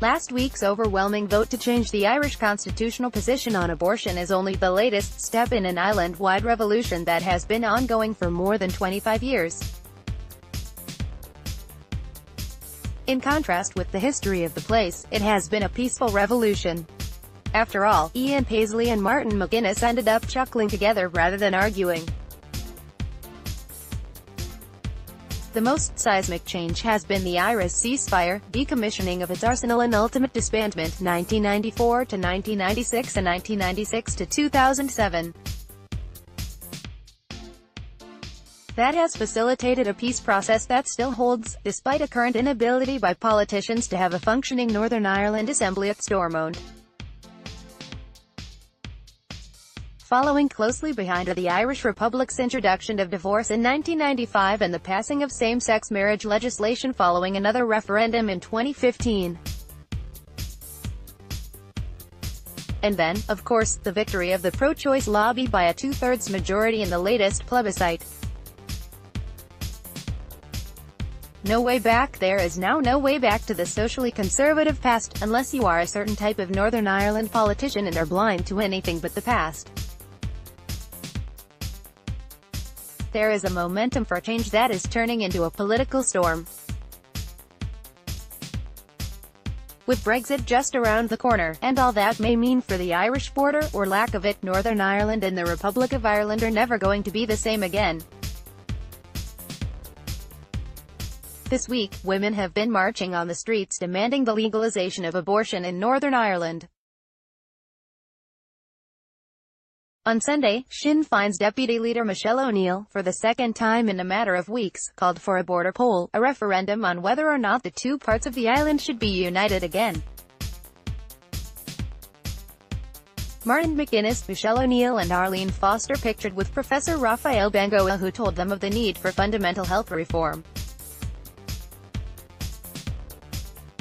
Last week's overwhelming vote to change the Irish constitutional position on abortion is only the latest step in an island-wide revolution that has been ongoing for more than 25 years. In contrast with the history of the place, it has been a peaceful revolution. After all, Paisley and Martin McGuinness ended up chuckling together rather than arguing. The most seismic change has been the Irish ceasefire, decommissioning of its arsenal and ultimate disbandment, 1994 to 1996 and 1996 to 2007. That has facilitated a peace process that still holds, despite a current inability by politicians to have a functioning Northern Ireland Assembly at Stormont. Following closely behind are the Irish Republic's introduction of divorce in 1995 and the passing of same-sex marriage legislation following another referendum in 2015. And then, of course, the victory of the pro-choice lobby by a two-thirds majority in the latest plebiscite. No way back. There is now no way back to the socially conservative past, unless you are a certain type of Northern Ireland politician and are blind to anything but the past. There is a momentum for change that is turning into a political storm. With Brexit just around the corner, and all that may mean for the Irish border, or lack of it, Northern Ireland and the Republic of Ireland are never going to be the same again. This week, women have been marching on the streets demanding the legalization of abortion in Northern Ireland. On Sunday, Sinn Féin's deputy leader Michelle O'Neill, for the second time in a matter of weeks, called for a border poll, a referendum on whether or not the two parts of the island should be united again. Martin McGuinness, Michelle O'Neill and Arlene Foster pictured with Professor Raphael Bengoa, who told them of the need for fundamental health reform.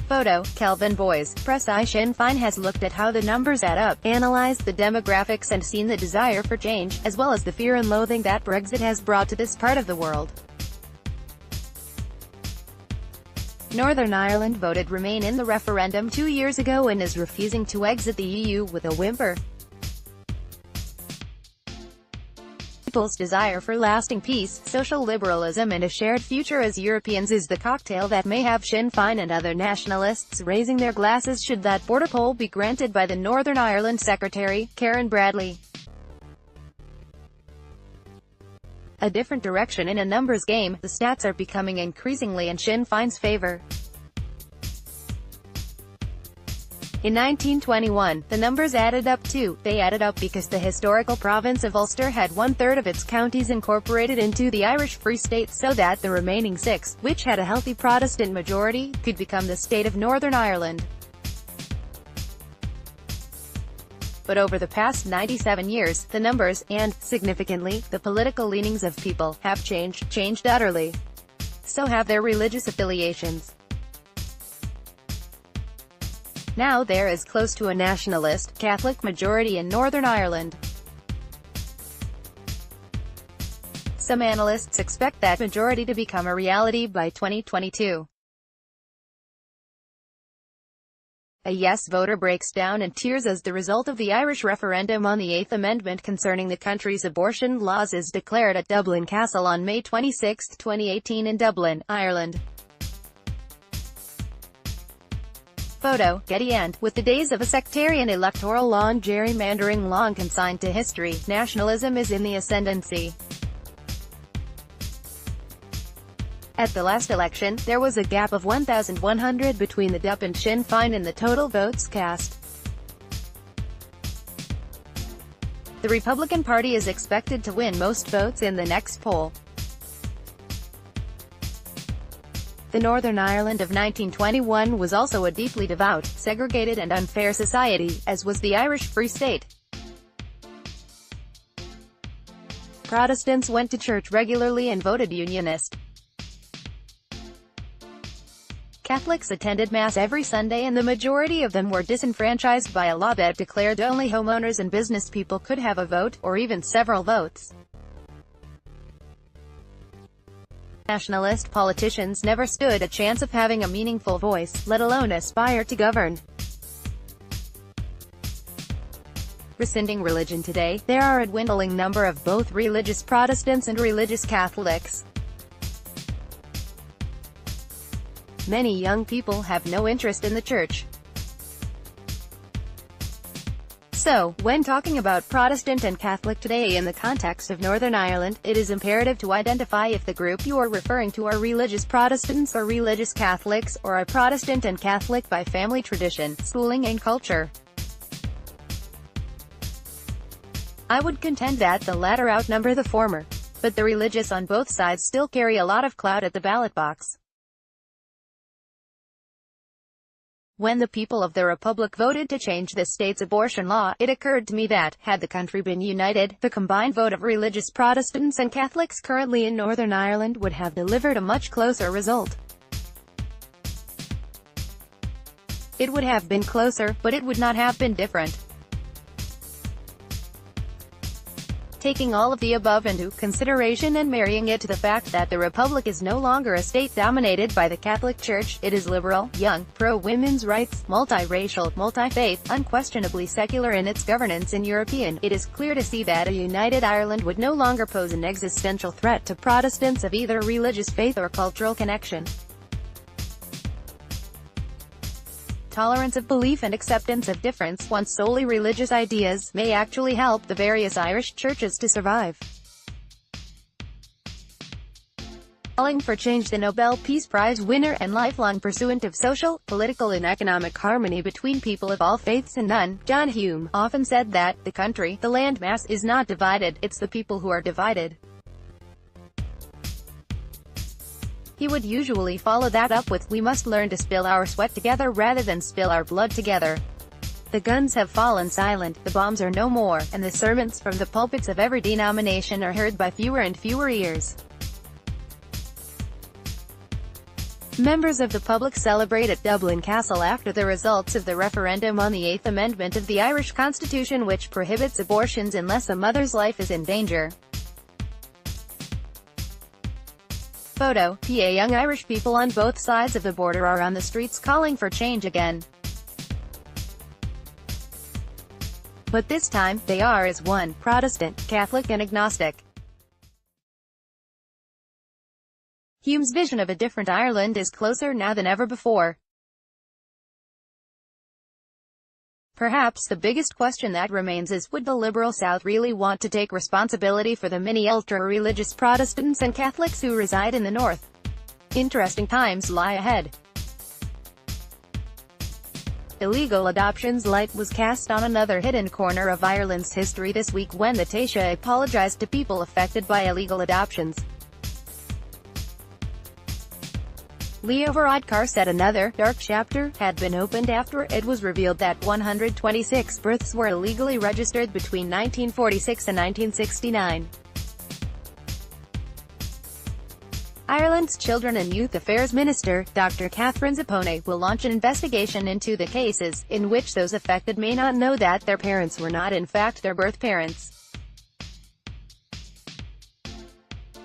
Photo, Kelvin Boys, Press I. Sinn Féin has looked at how the numbers add up, analyzed the demographics and seen the desire for change, as well as the fear and loathing that Brexit has brought to this part of the world. Northern Ireland voted Remain in the referendum 2 years ago and is refusing to exit the EU with a whimper. People's desire for lasting peace, social liberalism and a shared future as Europeans is the cocktail that may have Sinn Féin and other nationalists raising their glasses should that border poll be granted by the Northern Ireland Secretary, Karen Bradley. A different direction in a numbers game, the stats are becoming increasingly in Sinn Féin's favour. In 1921, the numbers added up too. They added up because the historical province of Ulster had 1/3 of its counties incorporated into the Irish Free State so that the remaining 6, which had a healthy Protestant majority, could become the state of Northern Ireland. But over the past 97 years, the numbers, and, significantly, the political leanings of people, have changed utterly. So have their religious affiliations. Now there is close to a nationalist, Catholic majority in Northern Ireland. Some analysts expect that majority to become a reality by 2022. A yes voter breaks down in tears as the result of the Irish referendum on the Eighth Amendment concerning the country's abortion laws is declared at Dublin Castle on May 26, 2018 in Dublin, Ireland. Photo, Getty. And, with the days of a sectarian electoral law and gerrymandering long consigned to history, nationalism is in the ascendancy. At the last election, there was a gap of 1,100 between the DUP and Sinn Féin in the total votes cast. The Republican Party is expected to win most votes in the next poll. The Northern Ireland of 1921 was also a deeply devout, segregated and unfair society, as was the Irish Free State. Protestants went to church regularly and voted Unionist. Catholics attended Mass every Sunday and the majority of them were disenfranchised by a law that declared only homeowners and business people could have a vote, or even several votes. Nationalist politicians never stood a chance of having a meaningful voice, let alone aspire to govern. Rescinding religion today, there are a dwindling number of both religious Protestants and religious Catholics. Many young people have no interest in the church. So, when talking about Protestant and Catholic today in the context of Northern Ireland, it is imperative to identify if the group you are referring to are religious Protestants or religious Catholics, or are Protestant and Catholic by family tradition, schooling and culture. I would contend that the latter outnumber the former. But the religious on both sides still carry a lot of clout at the ballot box. When the people of the Republic voted to change the state's abortion law, it occurred to me that, had the country been united, the combined vote of religious Protestants and Catholics currently in Northern Ireland would have delivered a much closer result. It would have been closer, but it would not have been different. Taking all of the above into consideration and marrying it to the fact that the Republic is no longer a state dominated by the Catholic Church, it is liberal, young, pro-women's rights, multiracial, multi-faith, unquestionably secular in its governance and European, it is clear to see that a united Ireland would no longer pose an existential threat to Protestants of either religious faith or cultural connection. Tolerance of belief and acceptance of difference, once solely religious ideas, may actually help the various Irish churches to survive. Calling for change, the Nobel Peace Prize winner and lifelong pursuant of social, political and economic harmony between people of all faiths and none, John Hume, often said that, the country, the landmass, is not divided, it's the people who are divided. He would usually follow that up with, we must learn to spill our sweat together rather than spill our blood together. The guns have fallen silent, the bombs are no more, and the sermons from the pulpits of every denomination are heard by fewer and fewer ears. Members of the public celebrate at Dublin Castle after the results of the referendum on the 8th Amendment of the Irish Constitution, which prohibits abortions unless a mother's life is in danger. Photo, PA. Young Irish people on both sides of the border are on the streets calling for change again. But this time, they are as one, Protestant, Catholic and agnostic. Hume's vision of a different Ireland is closer now than ever before. Perhaps the biggest question that remains is, would the liberal South really want to take responsibility for the many ultra-religious Protestants and Catholics who reside in the North? Interesting times lie ahead. Illegal adoptions light was cast on another hidden corner of Ireland's history this week when the Taoiseach apologised to people affected by illegal adoptions. Leo Varadkar said another, dark chapter, had been opened after it was revealed that 126 births were illegally registered between 1946 and 1969. Ireland's Children and Youth Affairs Minister, Dr. Catherine Zappone, will launch an investigation into the cases, in which those affected may not know that their parents were not in fact their birth parents.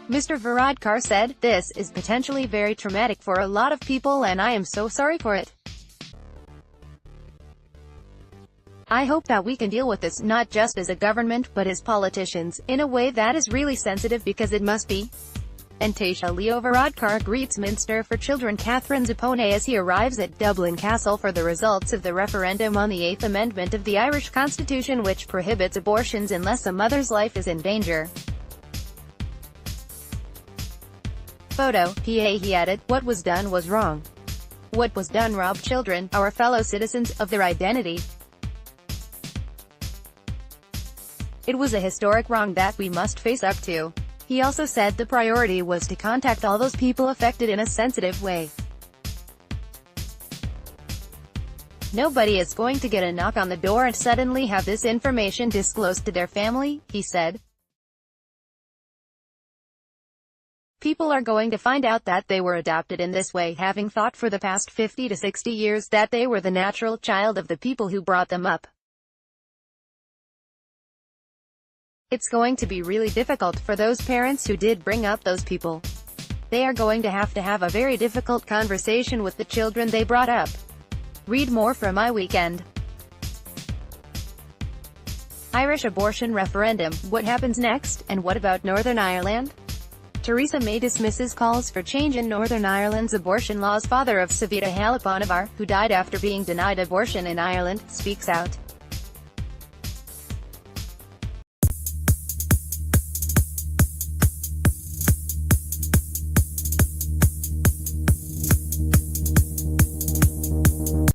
Mr. Varadkar said, "This is potentially very traumatic for a lot of people and I am so sorry for it. I hope that we can deal with this, not just as a government, but as politicians, in a way that is really sensitive because it must be." And Taoiseach Leo Varadkar greets Minister for Children Catherine Zappone as he arrives at Dublin Castle for the results of the referendum on the 8th Amendment of the Irish Constitution, which prohibits abortions unless a mother's life is in danger. Photo, PA. He added, "What was done was wrong. What was done robbed children, our fellow citizens, of their identity. It was a historic wrong that we must face up to." He also said the priority was to contact all those people affected in a sensitive way. Nobody is going to get a knock on the door and suddenly have this information disclosed to their family, he said. People are going to find out that they were adopted in this way, having thought for the past 50 to 60 years that they were the natural child of the people who brought them up. It's going to be really difficult for those parents who did bring up those people. They are going to have a very difficult conversation with the children they brought up. Read more from My Weekend. Irish abortion referendum, what happens next, and what about Northern Ireland? Theresa May dismisses calls for change in Northern Ireland's abortion laws. Father of Savita Halappanavar, who died after being denied abortion in Ireland, speaks out.